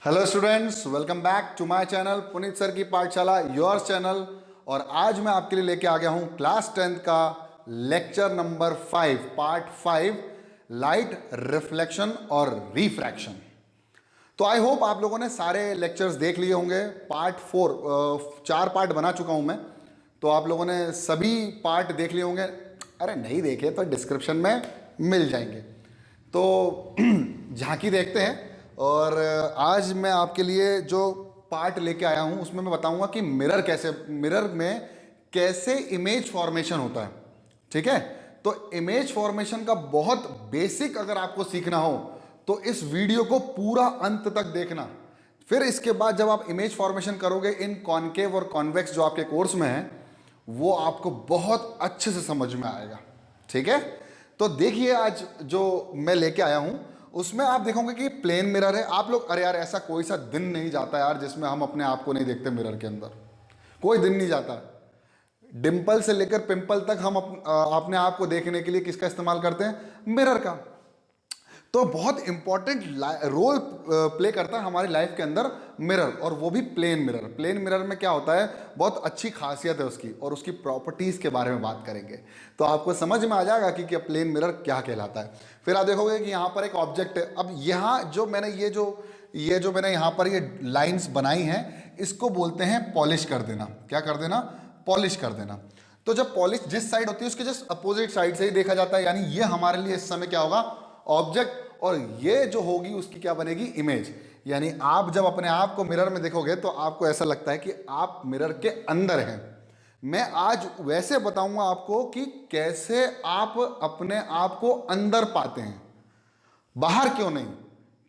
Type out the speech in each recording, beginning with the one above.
Hello students, welcome back to my channel Puneet sir की पाठशाला your channel. और आज मैं आपके लिए लेके आ गया हूं क्लास 10th का lecture number 5 part 5 light reflection और रिफ्रैक्शन। तो आई होप आप लोगों ने सारे लेक्चर्स देख लिए होंगे। पार्ट 4 4 पार्ट बना चुका हूं मैं, तो आप लोगों ने सभी पार्ट देख लिए होंगे। अरे नहीं देखे तो डिस्क्रिप्शन में मिल जाएंगे, तो झांकी देखते हैं। और आज मैं आपके लिए जो पार्ट लेके आया हूं उसमें मैं बताऊंगा कि मिरर में कैसे इमेज फॉर्मेशन होता है। ठीक है, तो इमेज फॉर्मेशन का बहुत बेसिक अगर आपको सीखना हो तो इस वीडियो को पूरा अंत तक देखना। फिर इसके बाद जब आप इमेज फॉर्मेशन करोगे इन कॉनकेव और कॉन्वेक्स जो आपके कोर्स में है, वो आपको बहुत अच्छे से समझ में आएगा। ठीक है, तो देखिए आज जो मैं लेके आया हूं उसमें आप देखोगे कि प्लेन मिरर है। आप लोग अरे यार ऐसा कोई सा दिन नहीं जाता यार जिसमें हम अपने आप को नहीं देखते मिरर के अंदर। कोई दिन नहीं जाता। डिंपल से लेकर पिंपल तक हम अपने आप को देखने के लिए किसका इस्तेमाल करते हैं? मिरर का। तो बहुत इंपॉर्टेंट रोल प्ले करता है हमारी लाइफ के अंदर मिरर, और वो भी प्लेन मिरर। प्लेन मिरर में क्या होता है, बहुत अच्छी खासियत है उसकी, और उसकी प्रॉपर्टीज के बारे में बात करेंगे तो आपको समझ में आ जाएगा कि प्लेन मिरर क्या कहलाता है। फिर आप देखोगे कि यहाँ पर एक ऑब्जेक्ट है। अब यहाँ जो मैंने ये जो मैंने यहाँ पर ये लाइंस बनाई हैं, इसको बोलते हैं पॉलिश कर देना। क्या कर देना? पॉलिश कर देना। तो जब पॉलिश जिस साइड होती है उसके जस्ट अपोजिट साइड से ही देखा जाता है, यानी ये हमारे लिए इस समय क्या होगा? ऑब्जेक्ट। और ये जो होगी उसकी क्या बनेगी? इमेज। यानी आप जब अपने आप को मिरर में देखोगे तो आपको ऐसा लगता है कि आप मिरर के अंदर हैं। मैं आज वैसे बताऊंगा आपको कि कैसे आप अपने आप को अंदर पाते हैं, बाहर क्यों नहीं।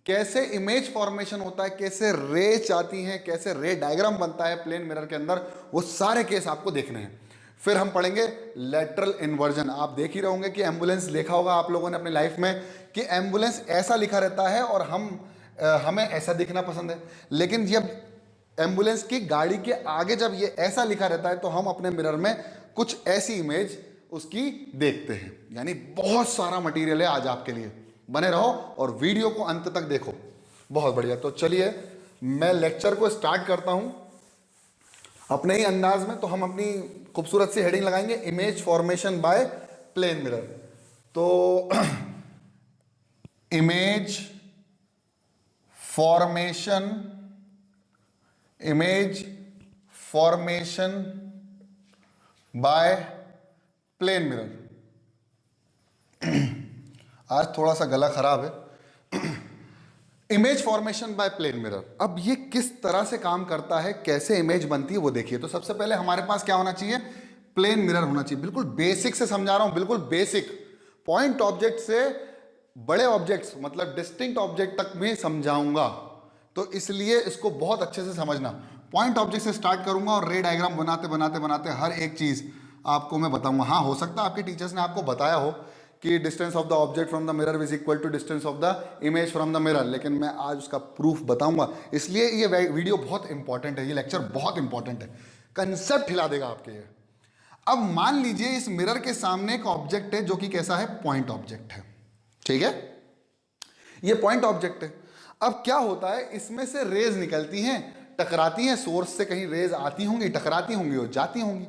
कैसे इमेज फॉर्मेशन होता है, कैसे रेज आती हैं, कैसे रे डायग्राम बनता है प्लेन मिरर के अंदर, वो सारे केस आपको देखने हैं। फिर हम पढ़ेंगे लेटरल इन्वर्जन। आप देख ही रहोगे कि एम्बुलेंस देखा होगा आप लोगों ने अपनी लाइफ में कि एम्बुलेंस ऐसा लिखा रहता है और हमें ऐसा दिखना पसंद है। लेकिन जब एम्बुलेंस की गाड़ी के आगे जब ये ऐसा लिखा रहता है तो हम अपने मिरर में कुछ ऐसी इमेज उसकी देखते हैं। यानी बहुत सारा मटेरियल है आज आपके लिए, बने रहो और वीडियो को अंत तक देखो। बहुत बढ़िया। तो चलिए मैं लेक्चर को स्टार्ट करता हूं अपने ही अंदाज में। तो हम अपनी खूबसूरत सी हेडिंग लगाएंगे, image formation by plane mirror. तो image formation by plane mirror. आज थोड़ा सा गला खराब है। Image formation by plane mirror, अब ये किस तरह से काम करता है, कैसे इमेज बनती है वो देखिए। तो सबसे पहले हमारे पास क्या होना चाहिए? प्लेन मिरर होना चाहिए। बिल्कुल बेसिक से समझा रहा हूं, बिल्कुल बेसिक। पॉइंट ऑब्जेक्ट से बड़े ऑब्जेक्ट्स मतलब डिस्टिंक्ट ऑब्जेक्ट तक में समझाऊंगा, तो इसलिए इसको बहुत अच्छे से समझना। पॉइंट ऑब्जेक्ट से स्टार्ट करूंगा और रे डायग्राम बनाते बनाते बनाते हर एक चीज आपको मैं बताऊंगा। हाँ, हो सकता है आपके टीचर्स ने आपको बताया हो कि distance of the object from the mirror is equal to distance of the image from the mirror, लेकिन मैं आज उसका प्रूफ बताऊंगा। इसलिए ये वीडियो बहुत इंपॉर्टेंट है, ये लेक्चर बहुत इंपॉर्टेंट है, कंसेप्ट हिला देगा आपके ये। अब मान लीजिए इस मिरर के सामने एक ऑब्जेक्ट है जो कि कैसा है? पॉइंट ऑब्जेक्ट है। ठीक है, ये पॉइंट ऑब्जेक्ट है। अब क्या होता है, इसमें से रेज निकलती हैं, टकराती हैं, सोर्स से कहीं रेज आती होंगी, टकराती होंगी और जाती होंगी।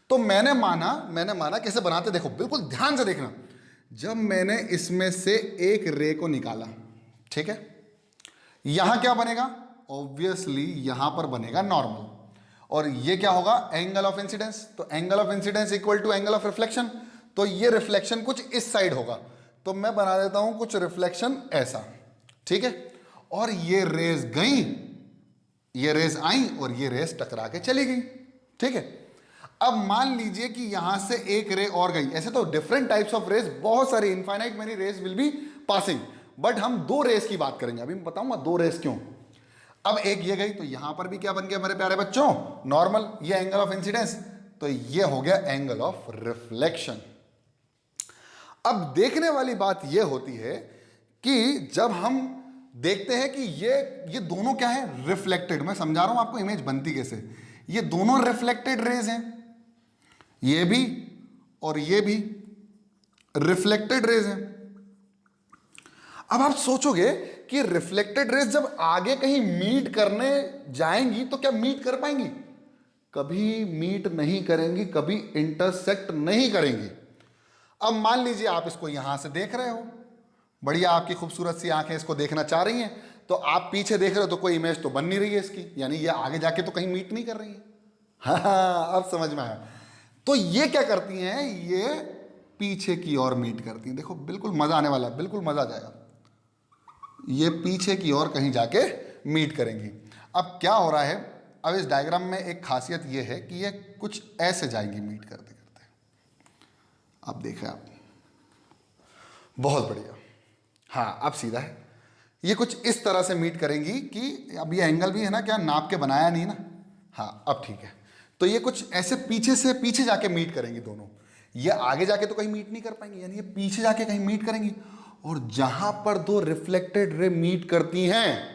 तो मैंने माना कैसे बनाते, देखो बिल्कुल ध्यान से देखना। जब मैंने इसमें से एक रे को निकाला, ठीक है, यहां क्या बनेगा? ऑब्वियसली यहां पर बनेगा नॉर्मल, और ये क्या होगा? Angle of incidence. तो angle of incidence equal to angle of reflection. तो ये रिफ्लेक्शन कुछ इस साइड होगा, तो मैं बना देता हूं कुछ रिफ्लेक्शन ऐसा। ठीक है, और ये रेज गई, ये रेज आई और ये रेज टकरा के चली गई। ठीक है, अब मान लीजिए कि यहां से एक रे और गई। ऐसे तो डिफरेंट टाइप्स ऑफ रेज, बहुत सारी infinite many rays will be passing, but हम दो रेज की बात करेंगे। अभी मैं बताऊंगा दो रेज क्यों। अब एक ये गई तो यहां पर भी क्या बन गया मेरे प्यारे बच्चों? नॉर्मल। ये एंगल ऑफ इंसिडेंस, तो ये हो गया एंगल ऑफ रिफ्लेक्शन। अब देखने वाली बात यह होती है कि जब हम देखते हैं कि ये दोनों क्या है? रिफ्लेक्टेड। मैं समझा रहा हूं आपको इमेज बनती कैसे। ये दोनों रिफ्लेक्टेड रेज हैं, ये भी और ये भी रिफ्लेक्टेड रेज हैं। अब आप सोचोगे कि रिफ्लेक्टेड रेज जब आगे कहीं मीट करने जाएंगी तो क्या मीट कर पाएंगी? कभी मीट नहीं करेंगी, कभी इंटरसेक्ट नहीं करेंगी। अब मान लीजिए आप इसको यहां से देख रहे हो, बढ़िया आपकी खूबसूरत सी आंखें इसको देखना चाह रही हैं, तो आप पीछे देख रहे हो तो कोई इमेज तो बन नहीं रही है इसकी, यानी ये आगे जाके तो कहीं मीट नहीं कर रही है। हाँ, अब समझ में आया। तो ये क्या करती हैं, ये पीछे की ओर मीट करती हैं। देखो बिल्कुल मजा आने वाला है, बिल्कुल मजा आ जाएगा। ये पीछे की ओर कहीं जाके मीट करेंगी। अब क्या हो रहा है, अब इस डायग्राम में एक खासियत ये है कि ये कुछ ऐसे जाएंगी मीट करते करते। अब देखें आप, बहुत बढ़िया। हाँ, अब सीधा है, ये कुछ इस तरह से मीट करेंगी कि अब ये एंगल भी है ना, क्या नाप के बनाया नहीं ना। हाँ, अब ठीक है। तो ये कुछ ऐसे पीछे से पीछे जाके मीट करेंगी दोनों। ये आगे जाके तो कहीं मीट नहीं कर पाएंगी, यानी ये पीछे जाके कहीं मीट करेंगी। और जहां पर दो रिफ्लेक्टेड रे मीट करती हैं,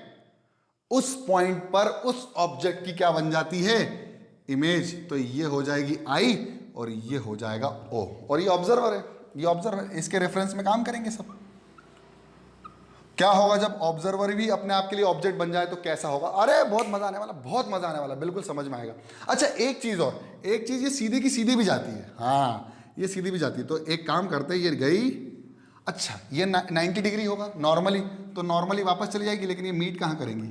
उस पॉइंट पर उस ऑब्जेक्ट की क्या बन जाती है, इमेज। तो ये हो जाएगी आई और ये हो जाएगा ओ। और ये ऑब्जर्वर है, ये ऑब्जर्वर, इसके रेफरेंस में काम करेंगे सब। क्या होगा जब ऑब्जर्वर भी अपने आप के लिए ऑब्जेक्ट बन जाए तो कैसा होगा? अरे बहुत मजा आने वाला, बहुत मजा आने वाला, बिल्कुल समझ में आएगा। अच्छा एक चीज और, एक चीज, ये सीधी की सीधी भी जाती है। हाँ, ये सीधी भी जाती है। तो एक काम करते हैं, ये गई, अच्छा ये 90 डिग्री होगा नॉर्मली, तो नॉर्मली वापस चली जाएगी, लेकिन ये मीट कहाँ करेंगी?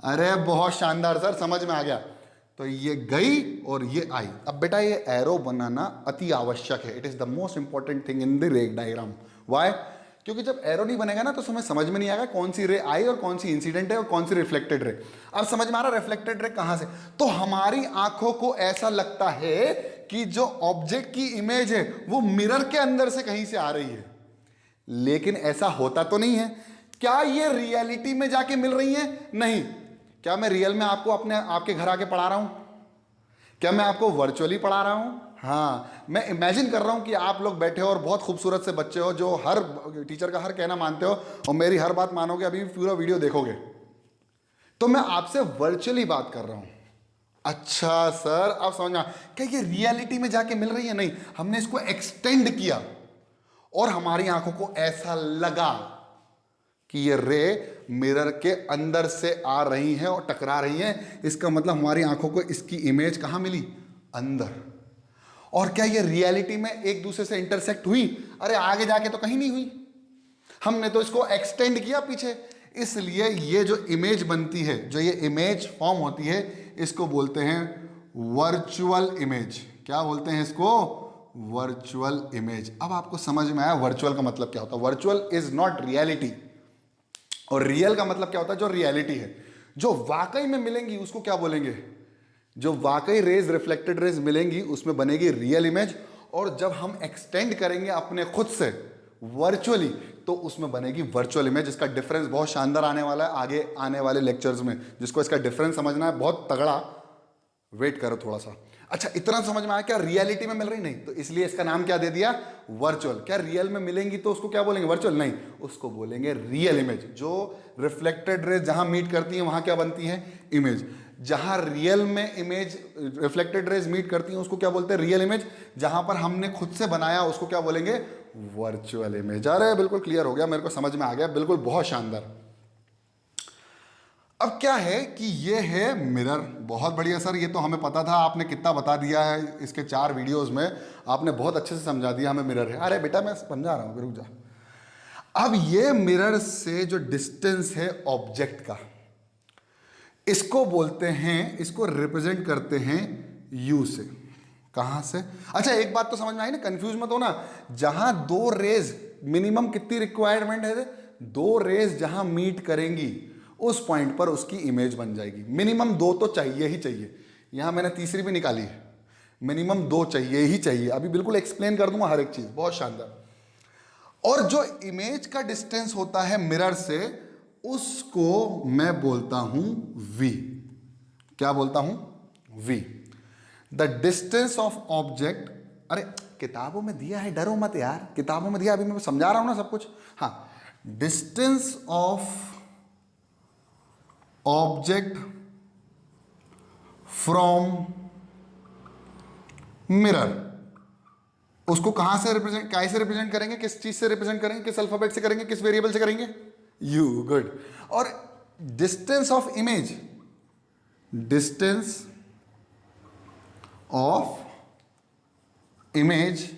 अरे बहुत शानदार सर, समझ में आ गया। तो ये गई और ये आई। अब बेटा ये एरो बनाना अति आवश्यक है, it is the most important thing in the ray diagram. Why? क्योंकि जब एरो नहीं बनेगा ना तो हमें समझ में नहीं आएगा कौन सी रे आई और कौन सी इंसिडेंट है और कौन सी रिफ्लेक्टेड रे। अब समझ में आ रहा रिफ्लेक्टेड रे कहां से? तो हमारी आंखों को ऐसा लगता है कि जो ऑब्जेक्ट की इमेज है वो मिरर के अंदर से कहीं से आ रही है, लेकिन ऐसा होता तो नहीं है। क्या ये रियलिटी में जाके मिल रही है? नहीं। क्या मैं रियल में आपको अपने आपके घर आके पढ़ा रहा हूं? क्या मैं आपको वर्चुअली पढ़ा रहा हूं? हाँ, मैं इमेजिन कर रहा हूं कि आप लोग बैठे हो और बहुत खूबसूरत से बच्चे हो जो हर टीचर का हर कहना मानते हो और मेरी हर बात मानोगे, अभी पूरा वीडियो देखोगे। तो मैं आपसे वर्चुअली बात कर रहा हूं। अच्छा सर, अब समझना, क्या ये रियलिटी में जाके मिल रही है? नहीं, हमने इसको एक्सटेंड किया और हमारी आंखों को ऐसा लगा कि ये रे मिरर के अंदर से आ रही हैं और टकरा रही हैं। इसका मतलब हमारी आंखों को इसकी इमेज कहां मिली? अंदर। और क्या ये रियलिटी में एक दूसरे से इंटरसेक्ट हुई? अरे आगे जाके तो कहीं नहीं हुई, हमने तो इसको एक्सटेंड किया पीछे। इसलिए ये जो इमेज बनती है, जो ये इमेज फॉर्म होती है, इसको बोलते हैं वर्चुअल इमेज। क्या बोलते हैं इसको? Virtual image. अब आपको समझ में आया वर्चुअल का मतलब क्या होता है? वर्चुअल इज नॉट रियलिटी, और रियल का मतलब क्या होता है? जो रियलिटी है, जो वाकई में मिलेंगी उसको क्या बोलेंगे? जो वाकई रेज, रिफ्लेक्टेड रेज मिलेंगी उसमें बनेगी रियल इमेज। और जब हम एक्सटेंड करेंगे अपने खुद से वर्चुअली तो उसमें बनेगी वर्चुअल इमेज। इसका डिफरेंस बहुत शानदार आने वाला है आगे आने वाले लेक्चर्स में। जिसको इसका डिफरेंस समझना है बहुत तगड़ा वेट करो थोड़ा सा। अच्छा, इतना समझ में आया? क्या रियलिटी में मिल रही? नहीं, तो इसलिए इसका नाम क्या दे दिया? वर्चुअल। क्या रियल में मिलेंगी तो उसको क्या बोलेंगे? वर्चुअल? नहीं, उसको बोलेंगे रियल इमेज। जो रिफ्लेक्टेड रेज जहां मीट करती है वहां क्या बनती है? इमेज। जहां रियल में इमेज, रिफ्लेक्टेड रेज मीट करती हैं उसको क्या बोलते हैं? Real image. जहां पर हमने खुद से बनाया उसको क्या बोलेंगे? Virtual image. अरे बिल्कुल क्लियर हो गया, मेरे को समझ में आ गया, बिल्कुल बहुत शानदार। अब क्या है कि ये है मिरर। बहुत बढ़िया सर, ये तो हमें पता था, आपने कितना बता दिया है इसके 4 वीडियोस में, आपने बहुत अच्छे से समझा दिया हमें मिरर है। अरे बेटा मैं समझा रहा हूँ, रुक जा। अब ये मिरर से जो डिस्टेंस है ऑब्जेक्ट का, इसको बोलते हैं, इसको रिप्रेजेंट करते हैं यू से। कहां से? अच्छा एक बात तो समझ में आई ना, कंफ्यूज मत हो ना। जहां 2 रेज, मिनिमम कितनी रिक्वायरमेंट है? 2 रेज जहां मीट करेंगी उस पॉइंट पर उसकी इमेज बन जाएगी। मिनिमम 2 तो चाहिए ही चाहिए। यहां मैंने तीसरी भी निकाली है, मिनिमम 2 चाहिए ही चाहिए। अभी बिल्कुल एक्सप्लेन कर दूंगा हर एक चीज, बहुत शानदार। और जो इमेज का डिस्टेंस होता है मिरर से, उसको मैं बोलता हूं v। क्या बोलता हूं? v। The distance of object. अरे किताबों में दिया है, डरो मत यार, किताबों में दिया, अभी मैं समझा रहा हूं ना सब कुछ। हाँ, distance of object from mirror, उसको कहां से रिप्रेजेंट, कैसे रिप्रेजेंट करेंगे? किस चीज से रिप्रेजेंट करेंगे? किस अल्फाबेट से करेंगे? किस वेरिएबल से करेंगे? U, good. और distance of image, distance of image,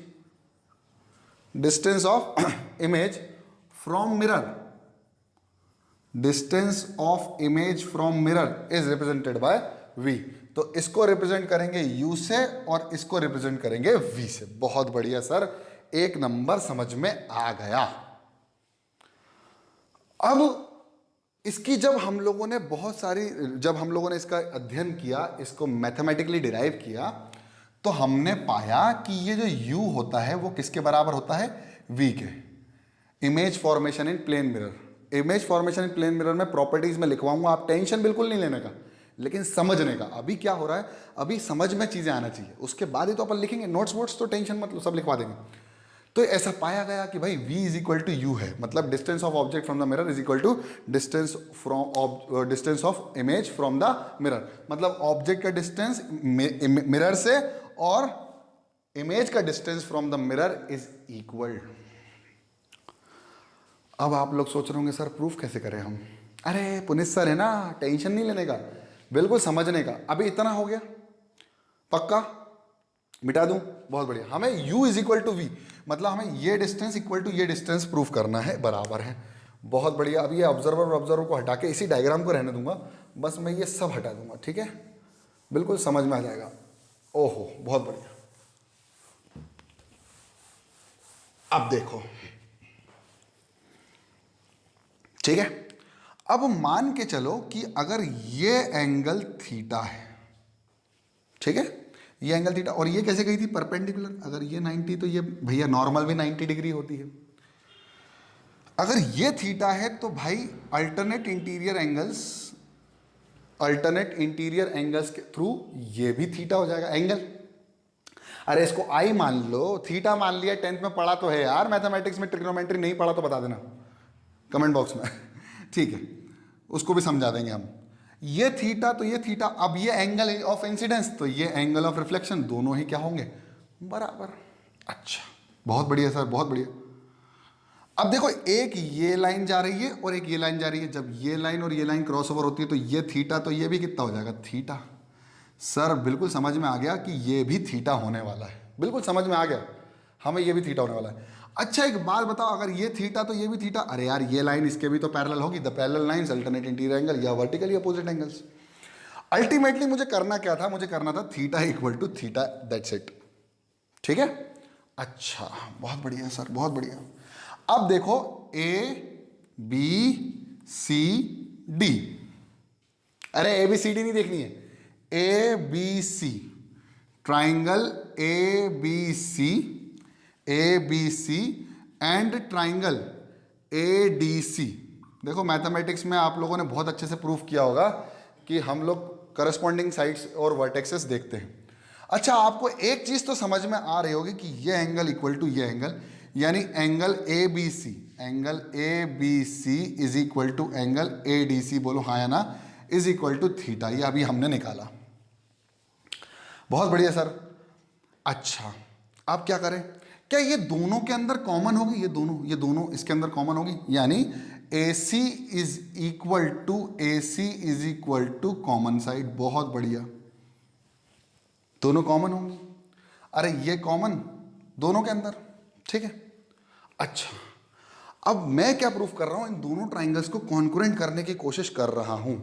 distance of image from mirror, distance of image from mirror is represented by v। तो इसको रिप्रेजेंट करेंगे u से और इसको रिप्रेजेंट करेंगे v से। बहुत बढ़िया सर, एक नंबर समझ में आ गया। अब इसकी जब हम लोगों ने बहुत सारी, जब हम लोगों ने इसका अध्ययन किया, इसको मैथमेटिकली डिराइव किया, तो हमने पाया कि ये जो u होता है वो किसके बराबर होता है, v के। Image formation in plane mirror, image formation in plane mirror में प्रॉपर्टीज में लिखवाऊंगा, आप टेंशन बिल्कुल नहीं लेने का, लेकिन समझने का। अभी क्या हो रहा है, अभी समझ में चीजें आना चाहिए, उसके बाद ही तो अपन लिखेंगे। नोट्स वोट्स तो टेंशन मत लो, सब लिखवा देंगे। तो ऐसा पाया गया कि भाई v is equal to u है, मतलब distance of object from the mirror is equal to distance from distance of image from the mirror. मतलब ऑब्जेक्ट का डिस्टेंस मिरर से और इमेज का distance from the mirror is equal. अब आप लोग सोच रहे होंगे सर प्रूफ कैसे करें हम। अरे पुनीत सर है ना, टेंशन नहीं लेने का, बिल्कुल समझने का। अभी इतना हो गया, पक्का मिटा दूं, बहुत बढ़िया। हमें u is equal to v, मतलब हमें ये डिस्टेंस इक्वल टू ये डिस्टेंस प्रूफ करना है, बराबर है। बहुत बढ़िया। अब ये ऑब्जर्वर और ऑब्जर्वर को हटा के इसी डायग्राम को रहने दूंगा, बस मैं ये सब हटा दूंगा, ठीक है, बिल्कुल समझ में आ जाएगा। ओहो बहुत बढ़िया। अब देखो, ठीक है, अब मान के चलो कि अगर ये एंगल थीटा है, ठीक है, ये एंगल थीटा, और ये कैसे गई थी, परपेंडिकुलर। अगर ये 90 तो ये भैया नॉर्मल भी 90 डिग्री होती है। अगर ये थीटा है तो भाई alternate interior angles, alternate interior angles के थ्रू ये भी थीटा हो जाएगा एंगल। अरे इसको आई मान लो, थीटा मान लिया, 10th में पढ़ा तो है यार मैथमेटिक्स में, ट्रिग्नोमेट्री नहीं पढ़ा तो बता देना कमेंट बॉक्स में ठीक है, उसको भी समझा देंगे हम। ये थीटा तो ये थीटा, अब ये एंगल ऑफ इंसिडेंस तो ये एंगल ऑफ रिफ्लेक्शन, दोनों ही क्या होंगे, बराबर। अच्छा बहुत बढ़िया सर, बहुत बढ़िया। अब देखो एक ये लाइन जा रही है और एक ये लाइन जा रही है, जब ये लाइन और ये लाइन क्रॉस ओवर होती है तो ये थीटा तो ये भी कितना हो जाएगा, थीटा। सर बिल्कुल समझ में आ गया कि ये भी थीटा होने वाला है, बिल्कुल समझ में आ गया, हमें ये भी थीटा होने वाला है। अच्छा एक बात बताओ, अगर ये थीटा तो ये भी थीटा, अरे यार ये लाइन इसके भी तो पैरेलल होगी, the parallel lines alternate interior angle या वर्टिकली अपोजिट एंगल्स। अल्टीमेटली मुझे करना क्या था, मुझे करना था theta equal to theta, that's it, ठीक है। अच्छा बहुत बढ़िया सर, बहुत बढ़िया। अब देखो ए बी सी डी, अरे ए बी सी डी नहीं देखनी है, A B C, triangle A B C, A B C and triangle A D C. देखो मैथमेटिक्स में आप लोगों ने बहुत अच्छे से प्रूफ किया होगा कि हम लोग करस्पॉन्डिंग साइड्स और वर्टेक्सेस देखते हैं। अच्छा आपको एक चीज तो समझ में आ रही होगी कि ये एंगल इक्वल टू ये एंगल, यानी angle A B C, angle A B C is equal to angle A D C, बोलो हाँ या ना, इज इक्वल टू थीटा। ये अभी हमने निकाला, बहुत बढ़िया सर। अच्छा अब क्या करें, क्या ये दोनों के अंदर कॉमन होगी, ये दोनों इसके अंदर कॉमन होगी, यानी a c is equal to a c is equal to common side. बहुत बढ़िया, दोनों कॉमन होंगी। अरे ये कॉमन दोनों के अंदर, ठीक है। अच्छा अब मैं क्या प्रूफ कर रहा हूं, इन दोनों ट्राइंगल्स को कॉन्करेंट करने की कोशिश कर रहा हूं।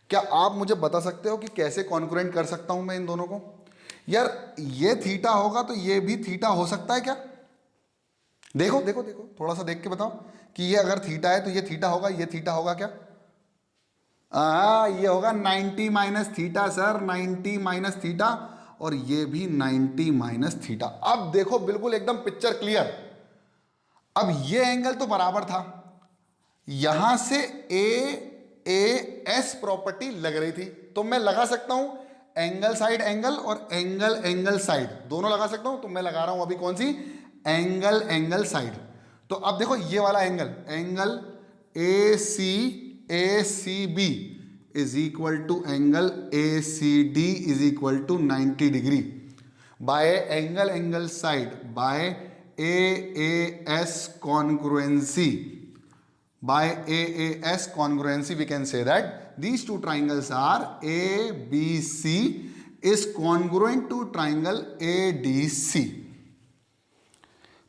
क्या आप मुझे बता सकते हो कि कैसे कॉन्करेंट कर सकता हूं मैं इन दोनों को। यार ये थीटा होगा तो ये भी थीटा हो सकता है क्या, देखो देखो देखो, थोड़ा सा देख के बताओ कि ये अगर थीटा है तो ये थीटा होगा, ये थीटा होगा क्या, ये होगा 90 minus theta sir, 90 minus theta, और ये भी 90 माइनस थीटा। अब देखो बिल्कुल एकदम पिक्चर क्लियर। अब ये एंगल तो बराबर था, यहां से ए एस प्रॉपर्टी लग रही थी, तो मैं लगा सकता हूं एंगल साइड एंगल और एंगल एंगल साइड, दोनों लगा सकता हूं। तो मैं लगा रहा हूं अभी कौन सी, एंगल एंगल साइड। तो अब देखो ये वाला angle, angle A C B is equal to angle A C D is equal to 90 degree by angle angle side by A S congruency by AAS congruency we can say that these two triangles are ABC is congruent to triangle ADC.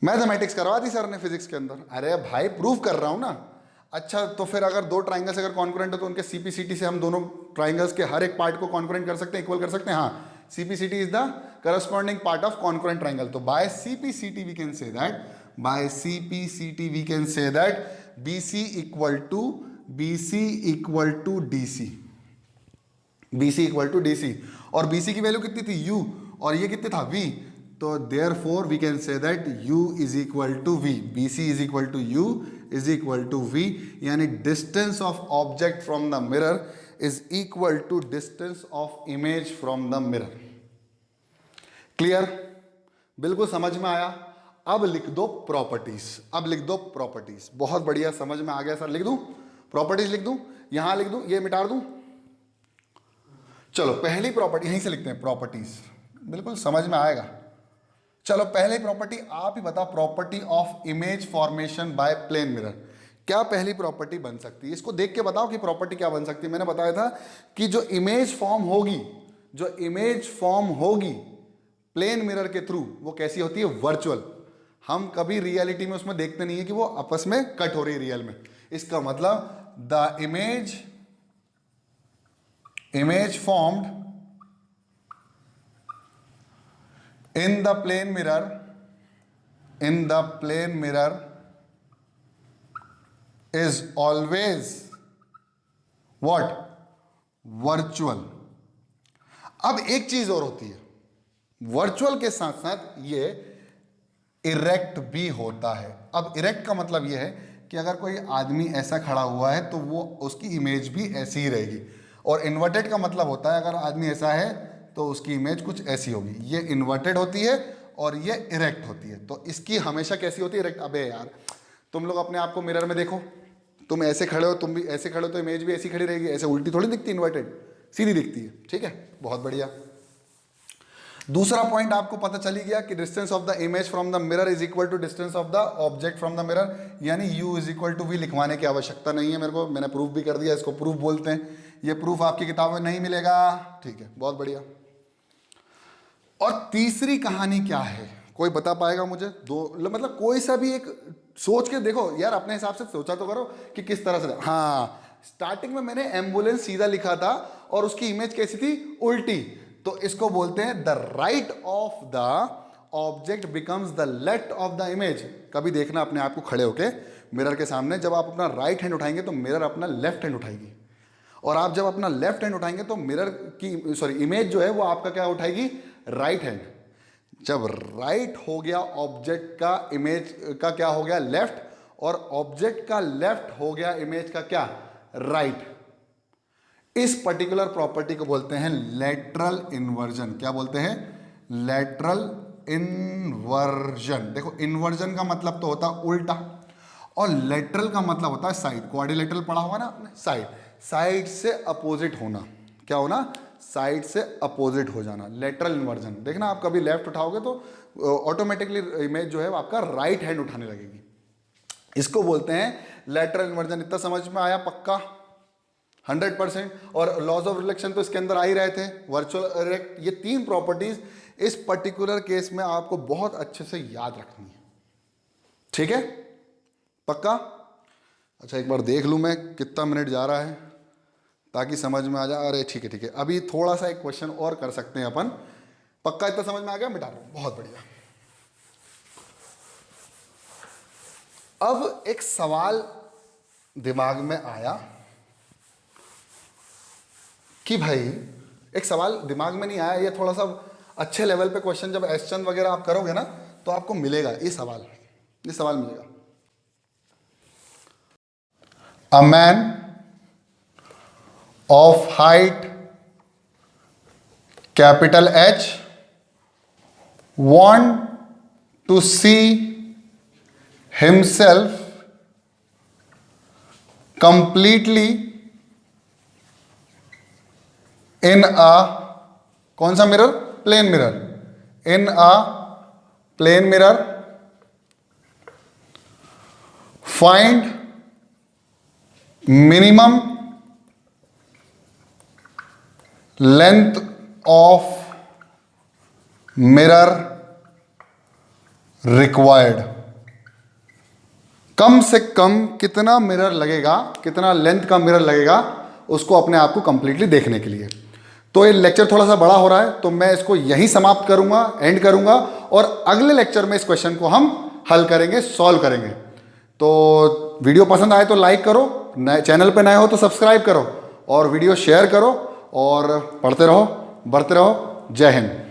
Mathematics करवा दी sir ने physics के अंदर। अरे भाई prove कर रहा हूं ना। अच्छा तो फिर अगर दो ट्राइंगल्स अगर कॉन्करेंट हो तो उनके सीपीसीटी से हम दोनों ट्राइंगल्स के हर एक पार्ट को कॉन्करेंट कर सकते हैं, इक्वल कर सकते हैं। हाँ, CPCT is the corresponding part of congruent triangle. तो by CPCT we can say that, by CPCT we can say that BC equal to DC, BC equal to DC। और BC की वैल्यू कितनी थी U, और ये कितने था V। तो therefore we can say that U is equal to V, BC is equal to U is equal to V, यानी distance of object from the mirror is equal to distance of image from the mirror. Clear? बिल्कुल समझ में आया। अब लिख दो properties, अब लिख दो प्रॉपर्टीज। बहुत बढ़िया, समझ में आ गया सर। लिख दूं प्रॉपर्टीज, लिख दूं, यहां लिख दूं, ये मिटा दूं। चलो पहली प्रॉपर्टी यहीं से लिखते हैं, प्रॉपर्टीज, बिल्कुल समझ में आएगा। चलो पहली प्रॉपर्टी आप ही बताओ, property of image formation by plane mirror. क्या पहली प्रॉपर्टी बन सकती है? इसको देख के बताओ कि प्रॉपर्टी क्या बन सकती है। मैंने बताया था कि जो इमेज फॉर्म होगी, जो इमेज फॉर्म होगी प्लेन मिरर के थ्रू, वो कैसी होती है? वर्चुअल। हम कभी रियलिटी में उसमें देखते नहीं है कि वो आपस में कट हो रही है रियल में। इसका मतलब the image formed in the plane mirror is always what? virtual। अब एक चीज और होती है, वर्चुअल के साथ साथ ये इरेक्ट भी होता है। अब इरेक्ट का मतलब ये है कि अगर कोई आदमी ऐसा खड़ा हुआ है तो वो उसकी इमेज भी ऐसी ही रहेगी, और इन्वर्टेड का मतलब होता है अगर आदमी ऐसा है तो उसकी इमेज कुछ ऐसी होगी। ये इन्वर्टेड होती है और ये इरेक्ट होती है। तो इसकी हमेशा कैसी होती है? इरेक्ट। अबे यार, तुम लोग अपने आप को मिरर में देखो, तुम ऐसे खड़े हो, तुम भी ऐसे खड़े हो तो इमेज भी ऐसी खड़ी रहेगी। ऐसे उल्टी थोड़ी दिखती, इन्वर्टेड सीधी दिखती है। ठीक है, बहुत बढ़िया। दूसरा पॉइंट आपको पता चली गया कि distance of the image from the mirror is equal to distance of the object from the mirror, यानी U is equal to V। लिखवाने की आवश्यकता नहीं है मेरे को, मैंने प्रूफ भी कर दिया। इसको प्रूफ बोलते हैं। ये प्रूफ आपकी किताब में नहीं मिलेगा। ठीक है, बहुत बढ़िया। और तीसरी कहानी क्या है, कोई बता पाएगा मुझे? मतलब कोई सा भी एक सोच के देखो यार, अपने हिसाब से सोचा तो करो कि किस तरह से। हाँ, स्टार्टिंग में मैंने एम्बुलेंस सीधा लिखा था और उसकी इमेज कैसी थी? उल्टी। तो इसको बोलते हैं the right of the object becomes the left of the image. कभी देखना अपने आप को खड़े होके मिरर के सामने, जब आप अपना राइट हैंड उठाएंगे तो मिरर अपना लेफ्ट हैंड उठाएगी, और आप जब अपना लेफ्ट हैंड उठाएंगे तो मिरर की इमेज जो है वो आपका क्या उठाएगी? Right hand. जब राइट हो गया ऑब्जेक्ट का, इमेज का क्या हो गया? लेफ्ट, और ऑब्जेक्ट का लेफ्ट हो गया इमेज का क्या? राइट। इस पर्टिकुलर प्रॉपर्टी को बोलते हैं लेटरल इन्वर्जन। क्या बोलते हैं? Lateral inversion. देखो, इन्वर्जन का मतलब तो होता है उल्टा, और लेटरल का मतलब होता है साइड। क्वाड्रिलेटरल पढ़ा हुआ ना आपने, साइड। साइड से अपोजिट होना। क्या होना? साइड से अपोजिट हो जाना, लेटरल इन्वर्जन। देखना आप कभी लेफ्ट उठाओगे तो ऑटोमेटिकली इमेज जो है वो आपका राइट हैंड उठाने लगेगी। इसको बोलते हैं लेटरल इन्वर्जन। इतना समझ में आया? पक्का 100%। और लॉज ऑफ रिलेक्शन तो इसके अंदर आ ही रहे थे, वर्चुअल, इरेक्ट। ये तीन प्रॉपर्टीज इस पर्टिकुलर केस में आपको बहुत अच्छे से याद रखनी है। ठीक है, पक्का? अच्छा, एक बार देख लूं मैं कितना मिनट जा रहा है ताकि समझ में आ जाए। अरे ठीक है ठीक है, अभी थोड़ा सा एक क्वेश्चन और कर सकते हैं अपन। पक्का इतना समझ में आ गया? मिटा दो, बहुत बढ़िया। अब एक सवाल दिमाग में आया कि भाई, एक सवाल दिमाग में नहीं आया, ये थोड़ा सा अच्छे लेवल पे क्वेश्चन जब एसचंद वगैरह आप करोगे ना तो आपको मिलेगा ये सवाल मिलेगा। A man of height capital H want to see himself completely in a, कौन सा mirror? Plane mirror. in a plane mirror, find minimum length of mirror required, कम से कम कितना मिरर लगेगा, कितना लेंथ का मिरर लगेगा उसको अपने आप को कंप्लीटली देखने के लिए। तो ये लेक्चर थोड़ा सा बड़ा हो रहा है, तो मैं इसको यहीं समाप्त करूंगा, एंड करूंगा, और अगले लेक्चर में इस क्वेश्चन को हम हल करेंगे, सॉल्व करेंगे। तो वीडियो पसंद आए तो लाइक करो, नए चैनल पे नए हो तो सब्सक्राइब करो, और वीडियो शेयर करो, और पढ़ते रहो, बढ़ते रहो। जय हिंद।